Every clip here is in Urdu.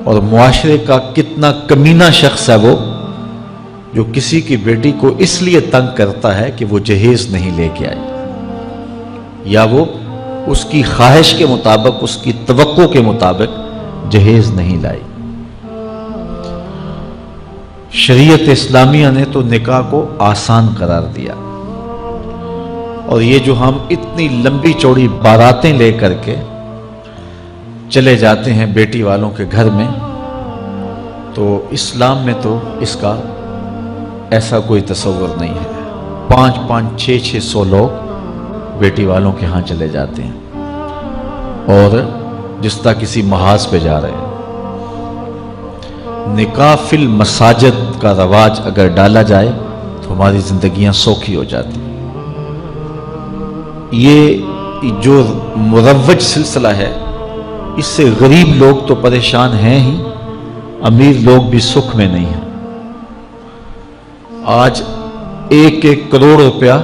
اور معاشرے کا کتنا کمینہ شخص ہے وہ جو کسی کی بیٹی کو اس لیے تنگ کرتا ہے کہ وہ جہیز نہیں لے کے آئی، یا وہ اس کی خواہش کے مطابق، اس کی توقع کے مطابق جہیز نہیں لائی۔ شریعت اسلامیہ نے تو نکاح کو آسان قرار دیا، اور یہ جو ہم اتنی لمبی چوڑی باراتیں لے کر کے چلے جاتے ہیں بیٹی والوں کے گھر میں، تو اسلام میں تو اس کا ایسا کوئی تصور نہیں ہے۔ 500 600 لوگ بیٹی والوں کے ہاں چلے جاتے ہیں اور جس طرح کسی محاذ پہ جا رہے ہیں۔ نکاح فی المساجد کا رواج اگر ڈالا جائے تو ہماری زندگیاں سوکھی ہو جاتی ہیں۔ یہ جو مروج سلسلہ ہے، اس سے غریب لوگ تو پریشان ہیں ہی، امیر لوگ بھی سکھ میں نہیں ہیں۔ آج 1 کروڑ روپیہ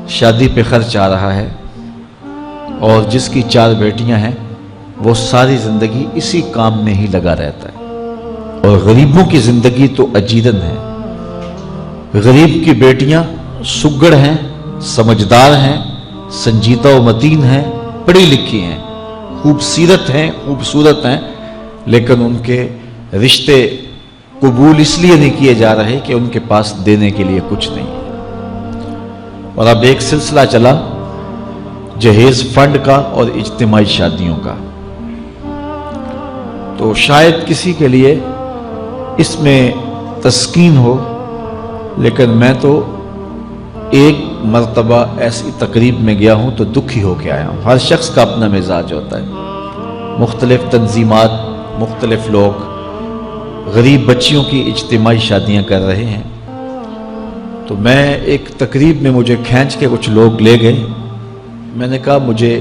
شادی پہ خرچ آ رہا ہے، اور جس کی 4 بیٹیاں ہیں وہ ساری زندگی اسی کام میں ہی لگا رہتا ہے۔ اور غریبوں کی زندگی تو اجیرن ہے۔ غریب کی بیٹیاں سگڑ ہیں، سمجھدار ہیں، سنجیدہ و متین ہیں، پڑھی لکھی ہیں، خوبصورت ہیں، لیکن ان کے رشتے قبول اس لیے نہیں کیے جا رہے کہ ان کے پاس دینے کے لیے کچھ نہیں ہے۔ اور اب ایک سلسلہ چلا جہیز فنڈ کا اور اجتماعی شادیوں کا، تو شاید کسی کے لیے اس میں تسکین ہو، لیکن میں تو ایک مرتبہ ایسی تقریب میں گیا ہوں تو دکھی ہو کے آیا ہوں۔ ہر شخص کا اپنا مزاج ہوتا ہے، مختلف تنظیمات، مختلف لوگ غریب بچیوں کی اجتماعی شادیاں کر رہے ہیں، تو میں ایک تقریب میں مجھے کھینچ کے کچھ لوگ لے گئے۔ میں نے کہا مجھے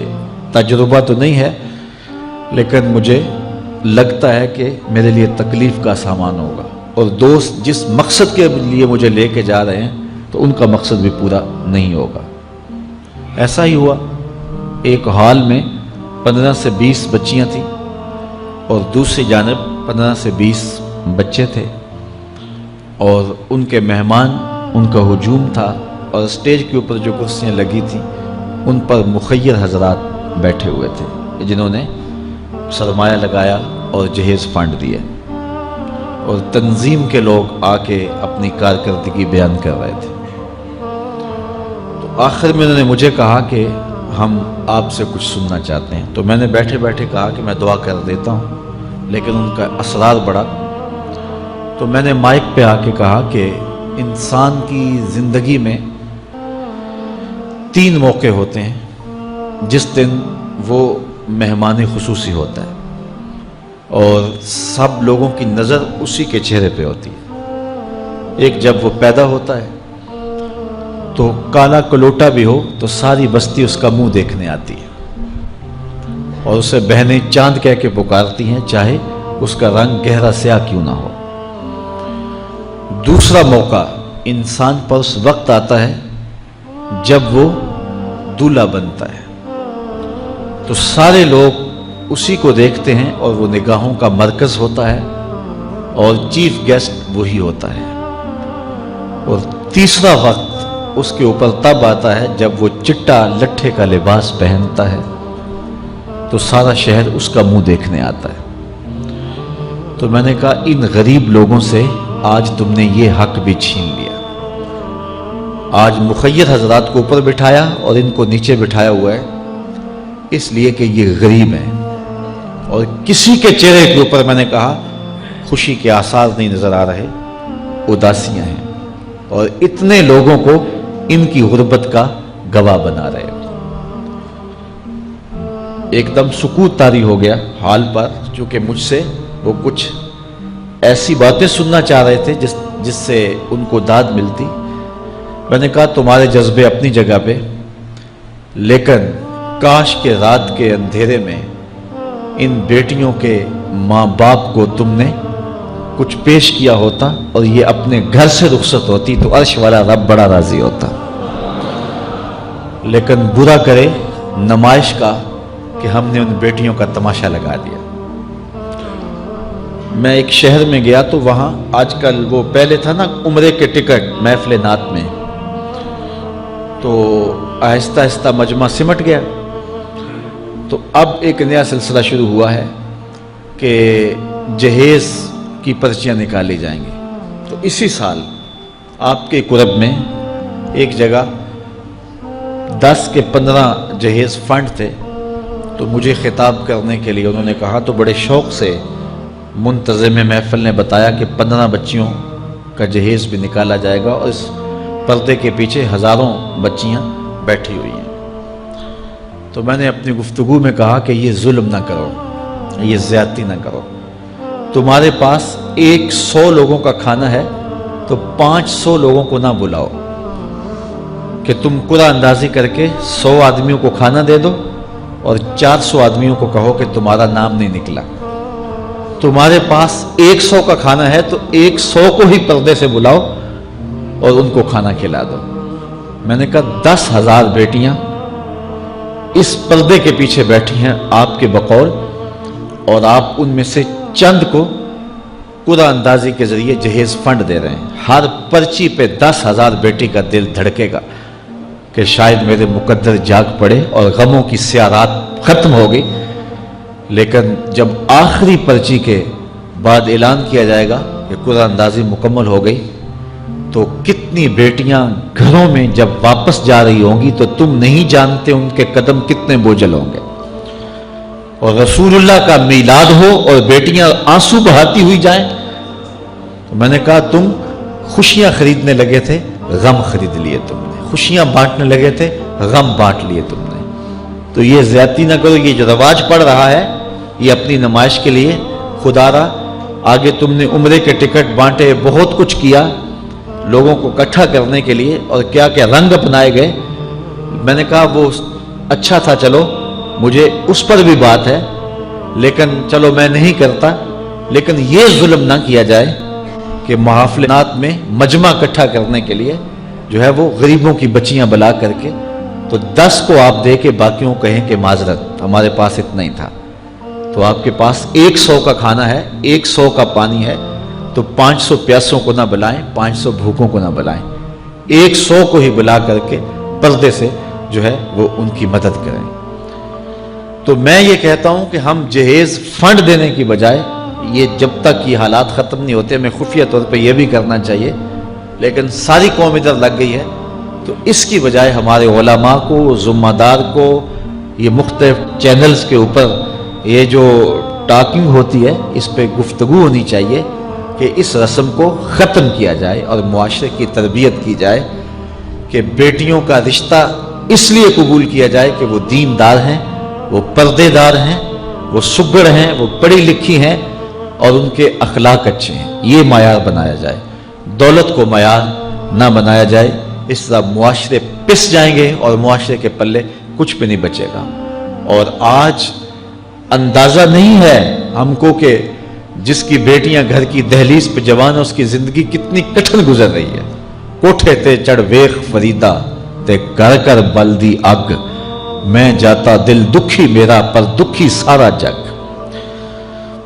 تجربہ تو نہیں ہے، لیکن مجھے لگتا ہے کہ میرے لیے تکلیف کا سامان ہوگا، اور دوست جس مقصد کے لیے مجھے لے کے جا رہے ہیں تو ان کا مقصد بھی پورا نہیں ہوگا۔ ایسا ہی ہوا، ایک ہال میں 15 سے 20 بچیاں تھیں، اور دوسری جانب 15 سے 20 بچے تھے، اور ان کے مہمان، ان کا ہجوم تھا، اور اسٹیج کے اوپر جو کرسیاں لگی تھیں ان پر مخیر حضرات بیٹھے ہوئے تھے جنہوں نے سرمایہ لگایا اور جہیز فنڈ دیے، اور تنظیم کے لوگ آ کے اپنی کارکردگی بیان کر رہے تھے۔ تو آخر میں انہوں نے مجھے کہا کہ ہم آپ سے کچھ سننا چاہتے ہیں، تو میں نے بیٹھے بیٹھے کہا کہ میں دعا کر دیتا ہوں، لیکن ان کا اصرار بڑھا، تو میں نے مائک پہ آ کے کہا کہ انسان کی زندگی میں 3 موقع ہوتے ہیں جس دن وہ مہمان خصوصی ہوتا ہے، اور سب لوگوں کی نظر اسی کے چہرے پہ ہوتی ہے۔ ایک جب وہ پیدا ہوتا ہے تو کالا کلوٹا بھی ہو تو ساری بستی اس کا منہ دیکھنے آتی ہے، اور اسے بہنیں چاند کہہ کے پکارتی ہیں، چاہے اس کا رنگ گہرا سیاہ کیوں نہ ہو۔ دوسرا موقع انسان پر اس وقت آتا ہے جب وہ دولہا بنتا ہے، تو سارے لوگ اسی کو دیکھتے ہیں، اور وہ نگاہوں کا مرکز ہوتا ہے، اور چیف گیسٹ وہی ہوتا ہے۔ اور تیسرا وقت اس کے اوپر تب آتا ہے جب وہ چٹا لٹھے کا لباس پہنتا ہے، تو سارا شہر اس کا منہ دیکھنے آتا ہے۔ تو میں نے کہا ان غریب لوگوں سے آج تم نے یہ حق بھی چھین لیا۔ آج مخیر حضرات کو اوپر بٹھایا اور ان کو نیچے بٹھایا ہوا ہے، اس لیے کہ یہ غریب ہیں، اور کسی کے چہرے کے اوپر میں نے کہا خوشی کے آثار نہیں نظر آ رہے، اداسیاں ہیں، اور اتنے لوگوں کو ان کی غربت کا گواہ بنا رہے۔ ایک دم سکوت طاری ہو گیا حال پر، چونکہ مجھ سے وہ کچھ ایسی باتیں سننا چاہ رہے تھے جس سے ان کو داد ملتی۔ میں نے کہا تمہارے جذبے اپنی جگہ پہ، لیکن کاش کے رات کے اندھیرے میں ان بیٹیوں کے ماں باپ کو تم نے کچھ پیش کیا ہوتا اور یہ اپنے گھر سے رخصت ہوتی تو عرش والا رب بڑا راضی ہوتا۔ لیکن برا کرے نمائش کا کہ ہم نے ان بیٹیوں کا تماشا لگا دیا۔ میں ایک شہر میں گیا تو وہاں آج کل وہ پہلے تھا نا عمرے کے ٹکٹ محفل نعت میں، تو آہستہ آہستہ مجمع سمٹ گیا، تو اب ایک نیا سلسلہ شروع ہوا ہے کہ جہیز کی پرچیاں نکالی جائیں گی۔ تو اسی سال آپ کے قرب میں ایک جگہ 10 کے 15 جہیز فنڈ تھے، تو مجھے خطاب کرنے کے لیے انہوں نے کہا، تو بڑے شوق سے منتظم محفل نے بتایا کہ 15 بچیوں کا جہیز بھی نکالا جائے گا، اور اس پردے کے پیچھے ہزاروں بچیاں بیٹھی ہوئی ہیں۔ تو میں نے اپنی گفتگو میں کہا کہ یہ ظلم نہ کرو، یہ زیادتی نہ کرو، تمہارے پاس 100 لوگوں کا کھانا ہے تو 500 لوگوں کو نہ بلاؤ کہ تم قرعہ اندازی کر کے 100 آدمیوں کو کھانا دے دو اور 400 آدمیوں کو کہو کہ تمہارا نام نہیں نکلا۔ تمہارے پاس 100 کا کھانا ہے تو 100 کو ہی پردے سے بلاؤ اور ان کو کھانا کھلا دو۔ میں نے کہا 10,000 بیٹیاں اس پردے کے پیچھے بیٹھی ہیں آپ کے بقول، اور آپ ان میں سے چند کو قرعہ اندازی کے ذریعے جہیز فنڈ دے رہے ہیں۔ ہر پرچی پہ 10,000 بیٹی کا دل دھڑکے گا کہ شاید میرے مقدر جاگ پڑے اور غموں کی سیاہ رات ختم ہو گئی، لیکن جب آخری پرچی کے بعد اعلان کیا جائے گا کہ قرعہ اندازی مکمل ہو گئی، تو کتنی بیٹیاں گھروں میں جب واپس جا رہی ہوں گی تو تم نہیں جانتے ان کے قدم کتنے بوجھل ہوں گے، اور رسول اللہ کا میلاد ہو اور بیٹیاں آنسو بہاتی ہوئی جائیں۔ تو میں نے کہا تم خوشیاں خریدنے لگے تھے، غم خرید لیے تم نے، خوشیاں بانٹنے لگے تھے، غم بانٹ لیے تم نے۔ تو یہ زیادتی نہ کرو، یہ جو رواج پڑ رہا ہے یہ اپنی نمائش کے لیے، خدا را آگے تم نے عمرے کے ٹکٹ بانٹے، بہت کچھ کیا لوگوں کو اکٹھا کرنے کے لیے، اور کیا کیا رنگ اپنائے گئے۔ میں نے کہا وہ اچھا تھا، چلو مجھے اس پر بھی بات ہے، لیکن چلو میں نہیں کرتا، لیکن یہ ظلم نہ کیا جائے کہ محافلات میں مجمع اکٹھا کرنے کے لیے جو ہے وہ غریبوں کی بچیاں بلا کر کے تو 10 کو آپ دے کے باقیوں کو کہیں کہ معذرت ہمارے پاس اتنا ہی تھا۔ تو آپ کے پاس 100 کا کھانا ہے، 100 کا پانی ہے، تو 500 پیاسوں کو نہ بلائیں، 500 بھوکوں کو نہ بلائیں، 100 کو ہی بلا کر کے پردے سے جو ہے وہ ان کی مدد کریں۔ تو میں یہ کہتا ہوں کہ ہم جہیز فنڈ دینے کی بجائے، یہ جب تک یہ حالات ختم نہیں ہوتے، ہمیں خفیہ طور پہ یہ بھی کرنا چاہیے، لیکن ساری قوم ادھر لگ گئی ہے، تو اس کی بجائے ہمارے علماء کو، ذمہ دار کو، یہ مختلف چینلز کے اوپر یہ جو ٹاکنگ ہوتی ہے اس پہ گفتگو ہونی چاہیے کہ اس رسم کو ختم کیا جائے اور معاشرے کی تربیت کی جائے کہ بیٹیوں کا رشتہ اس لیے قبول کیا جائے کہ وہ دیندار ہیں، وہ پردے دار ہیں، وہ سگڑ ہیں، وہ پڑھی لکھی ہیں اور ان کے اخلاق اچھے ہیں، یہ معیار بنایا جائے، دولت کو معیار نہ بنایا جائے۔ اس طرح معاشرے پس جائیں گے اور معاشرے کے پلے کچھ بھی نہیں بچے گا۔ اور آج اندازہ نہیں ہے ہم کو کہ جس کی بیٹیاں گھر کی دہلیز پہ جوان ہے اس کی زندگی کتنی کٹھن گزر رہی ہے۔ کوٹھے تے چڑھ ویخ فریدا تے گھر کر بلدی اگ، میں جاتا دل دکھی میرا پر دکھی سارا جگ۔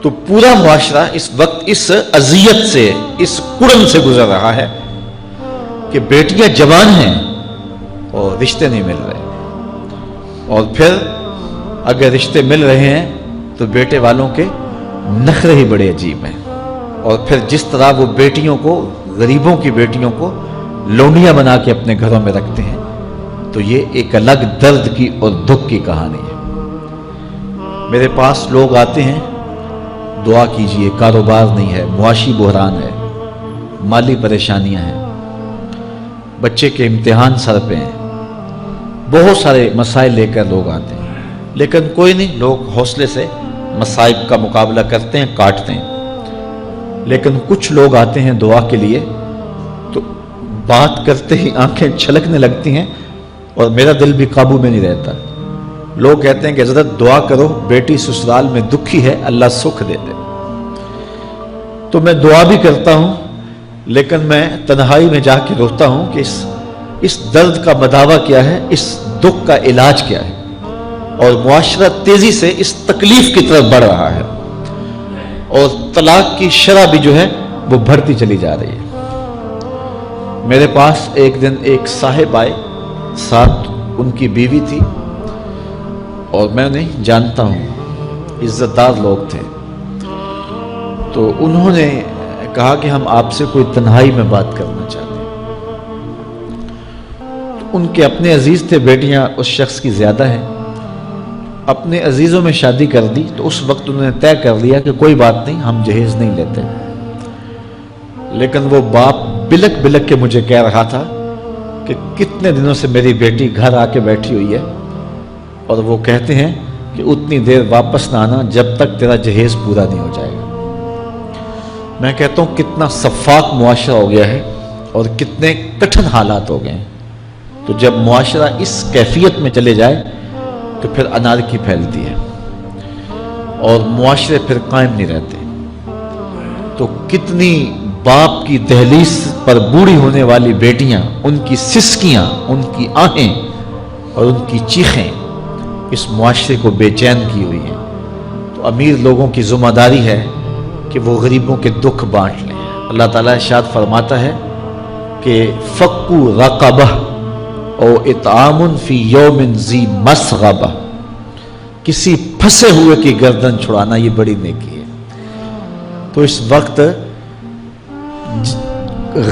تو پورا معاشرہ اس وقت اس اذیت سے، اس کڑن سے گزر رہا ہے کہ بیٹیاں جوان ہیں اور رشتے نہیں مل رہے، اور پھر اگر رشتے مل رہے ہیں تو بیٹے والوں کے نخرے ہی بڑے عجیب ہیں، اور پھر جس طرح وہ بیٹیوں کو، غریبوں کی بیٹیوں کو لونڈیاں بنا کے اپنے گھروں میں رکھتے ہیں، تو یہ ایک الگ درد کی اور دکھ کی کہانی ہے۔ میرے پاس لوگ آتے ہیں، دعا کیجئے، کاروبار نہیں ہے، معاشی بحران ہے، مالی پریشانیاں ہیں، بچے کے امتحان سر پہ ہیں، بہت سارے مسائل لے کر لوگ آتے ہیں، لیکن کوئی نہیں، لوگ حوصلے سے مصائب کا مقابلہ کرتے ہیں، کاٹتے ہیں۔ لیکن کچھ لوگ آتے ہیں دعا کے لیے تو بات کرتے ہی آنکھیں چھلکنے لگتی ہیں اور میرا دل بھی قابو میں نہیں رہتا۔ لوگ کہتے ہیں کہ حضرت دعا کرو، بیٹی سسرال میں دکھی ہے، اللہ سکھ دے دے۔ تو میں دعا بھی کرتا ہوں، لیکن میں تنہائی میں جا کے روتا ہوں کہ اس درد کا مداوع کیا ہے، اس دکھ کا علاج کیا ہے، اور معاشرہ تیزی سے اس تکلیف کی طرف بڑھ رہا ہے، اور طلاق کی شرح بھی جو ہے وہ بڑھتی چلی جا رہی ہے۔ میرے پاس ایک دن ایک صاحب آئے، ساتھ ان کی بیوی تھی، اور میں انہیں جانتا ہوں، عزت دار لوگ تھے۔ تو انہوں نے کہا کہ ہم آپ سے کوئی تنہائی میں بات کرنا چاہتے ہیں۔ تو ان کے اپنے عزیز تھے، بیٹیاں اس شخص کی زیادہ ہیں، اپنے عزیزوں میں شادی کر دی۔ تو اس وقت انہوں نے طے کر لیا کہ کوئی بات نہیں، ہم جہیز نہیں لیتے۔ لیکن وہ باپ بلک بلک کے مجھے کہہ رہا تھا کہ کتنے دنوں سے میری بیٹی گھر آ کے بیٹھی ہوئی ہے، اور وہ کہتے ہیں کہ اتنی دیر واپس نہ آنا جب تک تیرا جہیز پورا نہیں ہو جائے گا۔ میں کہتا ہوں کتنا صفاق معاشرہ ہو گیا ہے اور کتنے کٹھن حالات ہو گئے ہیں۔ تو جب معاشرہ اس کیفیت میں چلے جائے تو پھر انارکی پھیلتی ہے اور معاشرے پھر قائم نہیں رہتے۔ تو کتنی باپ کی دہلیز پر بوڑھی ہونے والی بیٹیاں، ان کی سسکیاں، ان کی آہیں اور ان کی چیخیں اس معاشرے کو بے چین کی ہوئی ہیں۔ تو امیر لوگوں کی ذمہ داری ہے کہ وہ غریبوں کے دکھ بانٹ لیں۔ اللہ تعالیٰ ارشاد فرماتا ہے کہ فَقُّ رَقَبَةٍ او اطعام فی یوم ذی مسغبہ، کسی پھنسے ہوئے کی گردن چھڑانا یہ بڑی نیکی ہے۔ تو اس وقت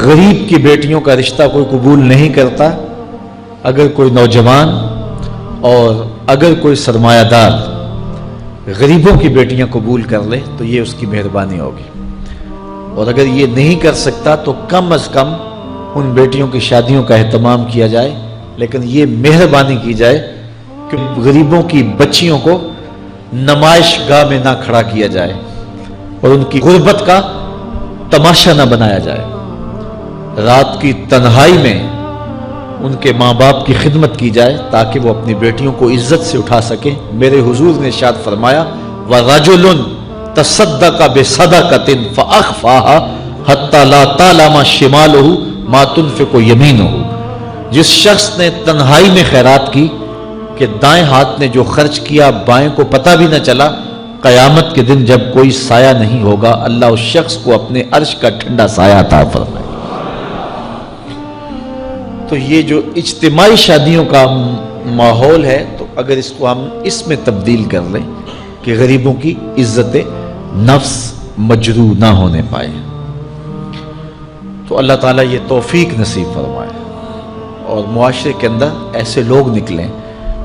غریب کی بیٹیوں کا رشتہ کوئی قبول نہیں کرتا۔ اگر کوئی نوجوان اور اگر کوئی سرمایہ دار غریبوں کی بیٹیاں قبول کر لے تو یہ اس کی مہربانی ہوگی، اور اگر یہ نہیں کر سکتا تو کم از کم ان بیٹیوں کی شادیوں کا اہتمام کیا جائے، لیکن یہ مہربانی کی جائے کہ غریبوں کی بچیوں کو نمائش گاہ میں نہ کھڑا کیا جائے اور ان کی غربت کا تماشا نہ بنایا جائے۔ رات کی تنہائی میں ان کے ماں باپ کی خدمت کی جائے تاکہ وہ اپنی بیٹیوں کو عزت سے اٹھا سکیں۔ میرے حضور نے ارشاد فرمایا وَرَجُلٌ تَصَدَّقَ بِصَدَقَةٍ فَأَخْفَاهَا حَتَّى لَا تَعْلَمَ شِمَالُهُ مَا تُنْفِقُ يَمِينُهُ، جس شخص نے تنہائی میں خیرات کی کہ دائیں ہاتھ نے جو خرچ کیا بائیں کو پتہ بھی نہ چلا، قیامت کے دن جب کوئی سایہ نہیں ہوگا اللہ اس شخص کو اپنے عرش کا ٹھنڈا سایہ عطا فرمائے۔ تو یہ جو اجتماعی شادیوں کا ماحول ہے، تو اگر اس کو ہم اس میں تبدیل کر لیں کہ غریبوں کی عزت نفس مجروح نہ ہونے پائے، تو اللہ تعالیٰ یہ توفیق نصیب فرمائے اور معاشرے کے اندر ایسے لوگ نکلیں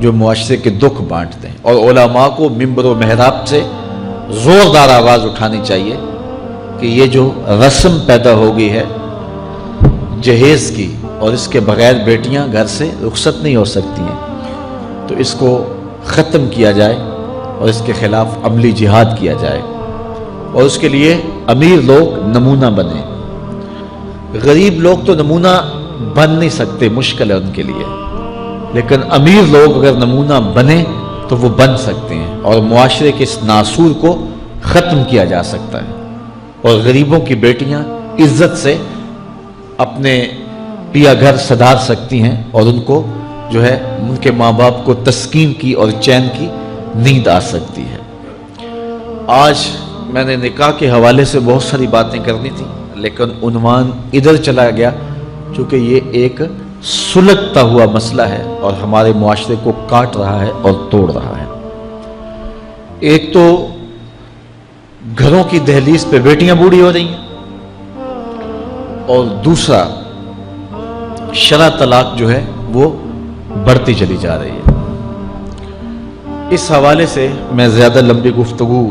جو معاشرے کے دکھ بانٹتے ہیں۔ اور علماء کو منبر و محراب سے زوردار آواز اٹھانی چاہیے کہ یہ جو رسم پیدا ہو گئی ہے جہیز کی، اور اس کے بغیر بیٹیاں گھر سے رخصت نہیں ہو سکتی ہیں، تو اس کو ختم کیا جائے اور اس کے خلاف عملی جہاد کیا جائے، اور اس کے لیے امیر لوگ نمونہ بنیں۔ غریب لوگ تو نمونہ بن نہیں سکتے، مشکل ہے ان کے لیے، لیکن امیر لوگ اگر نمونہ بنیں تو وہ بن سکتے ہیں اور معاشرے کے اس ناسور کو ختم کیا جا سکتا ہے، اور غریبوں کی بیٹیاں عزت سے اپنے پیا گھر سدھار سکتی ہیں، اور ان کو جو ہے ان کے ماں باپ کو تسکین کی اور چین کی نیند آ سکتی ہے۔ آج میں نے نکاح کے حوالے سے بہت ساری باتیں کرنی تھی، لیکن عنوان ادھر چلا گیا چونکہ یہ ایک سلگتا ہوا مسئلہ ہے اور ہمارے معاشرے کو کاٹ رہا ہے اور توڑ رہا ہے۔ ایک تو گھروں کی دہلیز پہ بیٹیاں بوڑھی ہو رہی ہیں، اور دوسرا شرع طلاق جو ہے وہ بڑھتی چلی جا رہی ہے۔ اس حوالے سے میں زیادہ لمبی گفتگو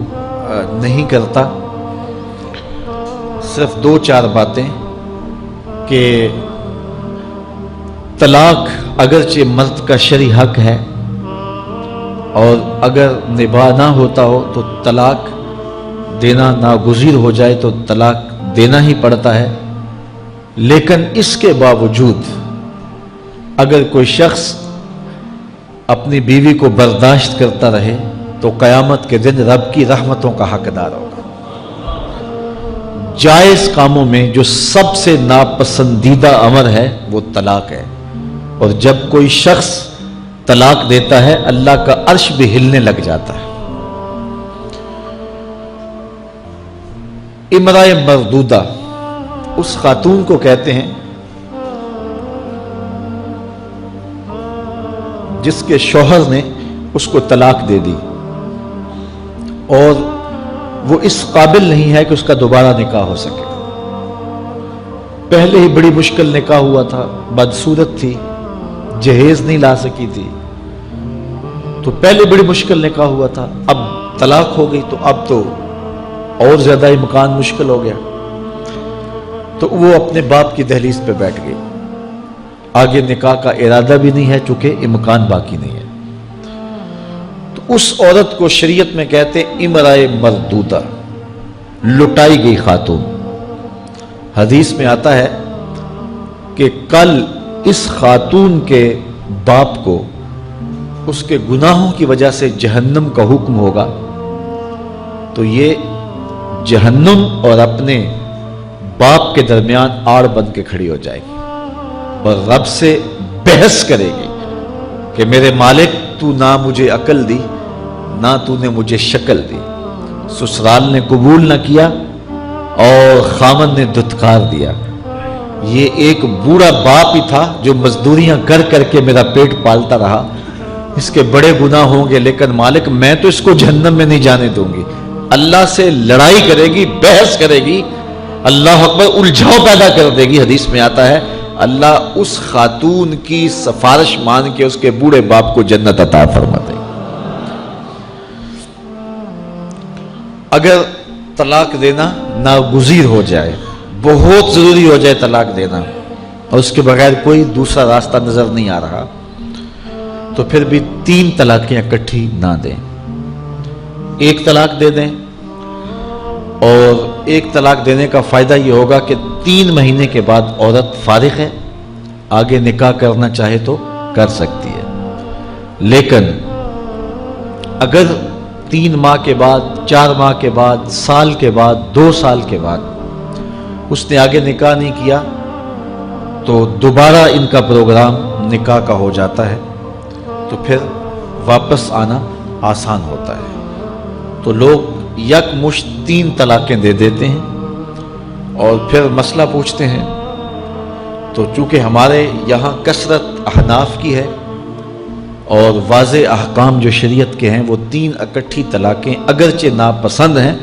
نہیں کرتا، صرف 2-4 باتیں کہ طلاق اگرچہ مرد کا شرعی حق ہے، اور اگر نباہ نہ ہوتا ہو تو طلاق دینا ناگزیر ہو جائے تو طلاق دینا ہی پڑتا ہے، لیکن اس کے باوجود اگر کوئی شخص اپنی بیوی کو برداشت کرتا رہے تو قیامت کے دن رب کی رحمتوں کا حقدار ہوگا۔ جائز کاموں میں جو سب سے ناپسندیدہ امر ہے وہ طلاق ہے، اور جب کوئی شخص طلاق دیتا ہے اللہ کا عرش بھی ہلنے لگ جاتا ہے۔ امرأہ مردودہ اس خاتون کو کہتے ہیں جس کے شوہر نے اس کو طلاق دے دی اور وہ اس قابل نہیں ہے کہ اس کا دوبارہ نکاح ہو سکے. پہلے ہی بڑی مشکل نکاح ہوا تھا، بدصورت تھی، جہیز نہیں لا سکی تھی، تو پہلے بڑی مشکل نکاح ہوا تھا، اب طلاق ہو گئی تو اب تو اور زیادہ امکان مشکل ہو گیا. تو وہ اپنے باپ کی دہلیز پہ بیٹھ گئی. آگے نکاح کا ارادہ بھی نہیں ہے چونکہ امکان باقی نہیں ہے. تو اس عورت کو شریعت میں کہتے امرأہ مردودہ، لٹائی گئی خاتون. حدیث میں آتا ہے کہ کل اس خاتون کے باپ کو اس کے گناہوں کی وجہ سے جہنم کا حکم ہوگا، تو یہ جہنم اور اپنے باپ کے درمیان آڑ بن کے کھڑی ہو جائے گی اور رب سے بحث کرے گی کہ میرے مالک تو نہ مجھے عقل دی نہ تو نے مجھے شکل دی. سسرال نے قبول نہ کیا اور خامن نے دھتکار دیا. یہ ایک بوڑھا باپ ہی تھا جو مزدوریاں کر کر کے میرا پیٹ پالتا رہا، اس کے بڑے گناہ ہوں گے لیکن مالک میں تو اس کو جہنم میں نہیں جانے دوں گی. اللہ سے لڑائی کرے گی، بحث کرے گی، اللہ اکبر، الجھاؤ پیدا کر دے گی. حدیث میں آتا ہے اللہ اس خاتون کی سفارش مان کے اس کے بوڑھے باپ کو جنت عطا فرما دے. اگر طلاق دینا ناگزیر ہو جائے، بہت ضروری ہو جائے طلاق دینا اور اس کے بغیر کوئی دوسرا راستہ نظر نہیں آ رہا، تو پھر بھی 3 طلاقیں اکٹھی نہ دیں. ایک طلاق دے دیں، اور ایک طلاق دینے کا فائدہ یہ ہوگا کہ 3 مہینے کے بعد عورت فارغ ہے، آگے نکاح کرنا چاہے تو کر سکتی ہے. لیکن اگر 3 ماہ کے بعد، 4 ماہ کے بعد، سال کے بعد، 2 سال کے بعد اس نے آگے نکاح نہیں کیا تو دوبارہ ان کا پروگرام نکاح کا ہو جاتا ہے، تو پھر واپس آنا آسان ہوتا ہے. تو لوگ یک مشت 3 طلاقیں دے دیتے ہیں اور پھر مسئلہ پوچھتے ہیں. تو چونکہ ہمارے یہاں کثرت احناف کی ہے اور واضح احکام جو شریعت کے ہیں وہ 3 اکٹھی طلاقیں اگرچہ ناپسند ہیں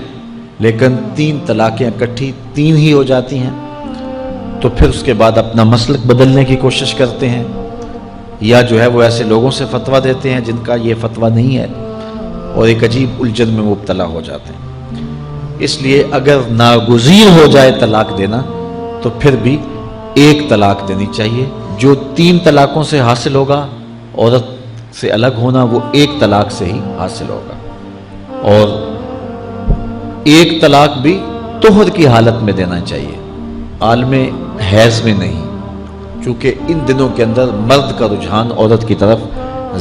لیکن 3 طلاقیں اکٹھی 3 ہی ہو جاتی ہیں. تو پھر اس کے بعد اپنا مسلک بدلنے کی کوشش کرتے ہیں، یا جو ہے وہ ایسے لوگوں سے فتویٰ دیتے ہیں جن کا یہ فتویٰ نہیں ہے اور ایک عجیب الجھن میں مبتلا ہو جاتے ہیں. اس لیے اگر ناگزیر ہو جائے طلاق دینا تو پھر بھی 1 طلاق دینی چاہیے. جو 3 طلاقوں سے حاصل ہوگا، عورت سے الگ ہونا، وہ 1 طلاق سے ہی حاصل ہوگا. اور 1 طلاق بھی طہر کی حالت میں دینا چاہیے، عالم حیض میں نہیں، چونکہ ان دنوں کے اندر مرد کا رجحان عورت کی طرف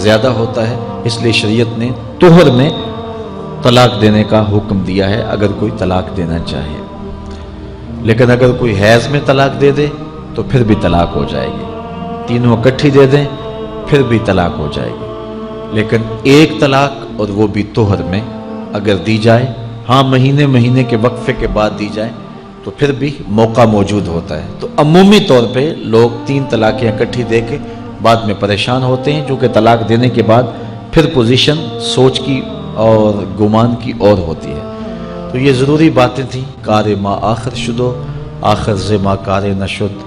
زیادہ ہوتا ہے. اس لیے شریعت نے طہر میں طلاق دینے کا حکم دیا ہے اگر کوئی طلاق دینا چاہے. لیکن اگر کوئی حیض میں طلاق دے دے تو پھر بھی طلاق ہو جائے گی. 3 اکٹھی دے دیں پھر بھی طلاق ہو جائے گی. لیکن 1 طلاق اور وہ بھی طہر میں اگر دی جائے، ہاں مہینے کے وقفے کے بعد دی جائے تو پھر بھی موقع موجود ہوتا ہے. تو عمومی طور پہ لوگ 3 طلاقیں اکٹھی دے کے بعد میں پریشان ہوتے ہیں، چونکہ طلاق دینے کے بعد پھر پوزیشن سوچ کی اور گمان کی اور ہوتی ہے. تو یہ ضروری باتیں تھیں. کار ما آخر شدو آخر ز ما کار نشد.